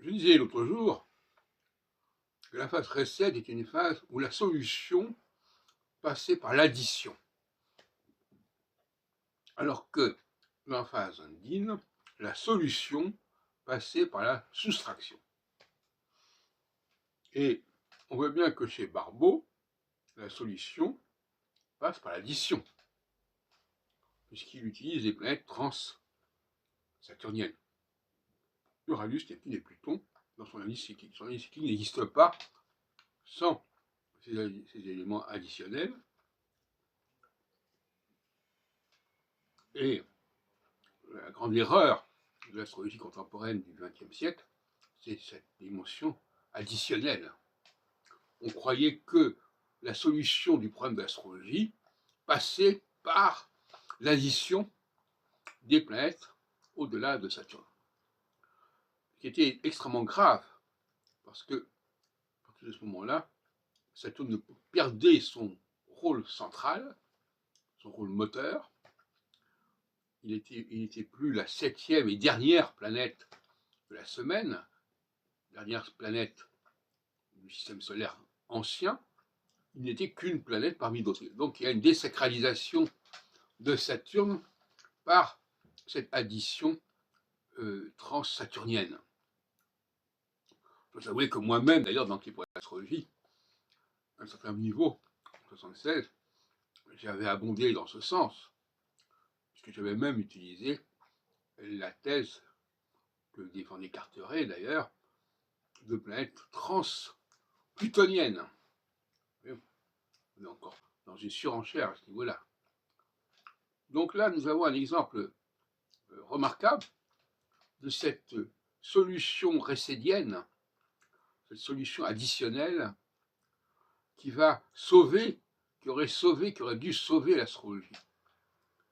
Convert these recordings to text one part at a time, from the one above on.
Je disais l'autre jour que la phase recette est une phase où la solution passait par l'addition, alors que dans la phase andine, la solution passait par la soustraction. Et on voit bien que chez Barbeau, la solution passe par l'addition, puisqu'il utilise les planètes trans-saturniennes. Uranus, Neptune et Pluton dans son indice cyclique. Son indice cyclique n'existe pas sans ces éléments additionnels. Et la grande erreur de l'astrologie contemporaine du XXe siècle, c'est cette dimension additionnelle. On croyait que la solution du problème de l'astrologie passait par l'addition des planètes au-delà de Saturne. Ce qui était extrêmement grave, parce que, à partir de ce moment-là, Saturne perdait son rôle central, son rôle moteur. Il n'était plus la 7e et dernière planète de la semaine, dernière planète du système solaire ancien. Il n'était qu'une planète parmi d'autres. Donc il y a une désacralisation de Saturne par cette addition trans-saturnienne. Je dois avouer que moi-même, d'ailleurs, dans les astrologie, à un certain niveau, en 1976, j'avais abondé dans ce sens, puisque j'avais même utilisé la thèse que défendait Carteret, d'ailleurs, de planètes trans-plutoniennes. On est encore dans une surenchère à ce niveau-là. Donc là, nous avons un exemple remarquable de cette solution récédienne, cette solution additionnelle qui va sauver, qui aurait dû sauver l'astrologie.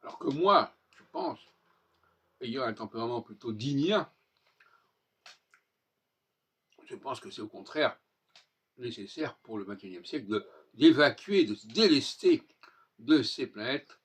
Alors que moi, je pense, ayant un tempérament plutôt dignien, je pense que c'est au contraire nécessaire pour le XXIe siècle d'évacuer, de se délester de ces planètes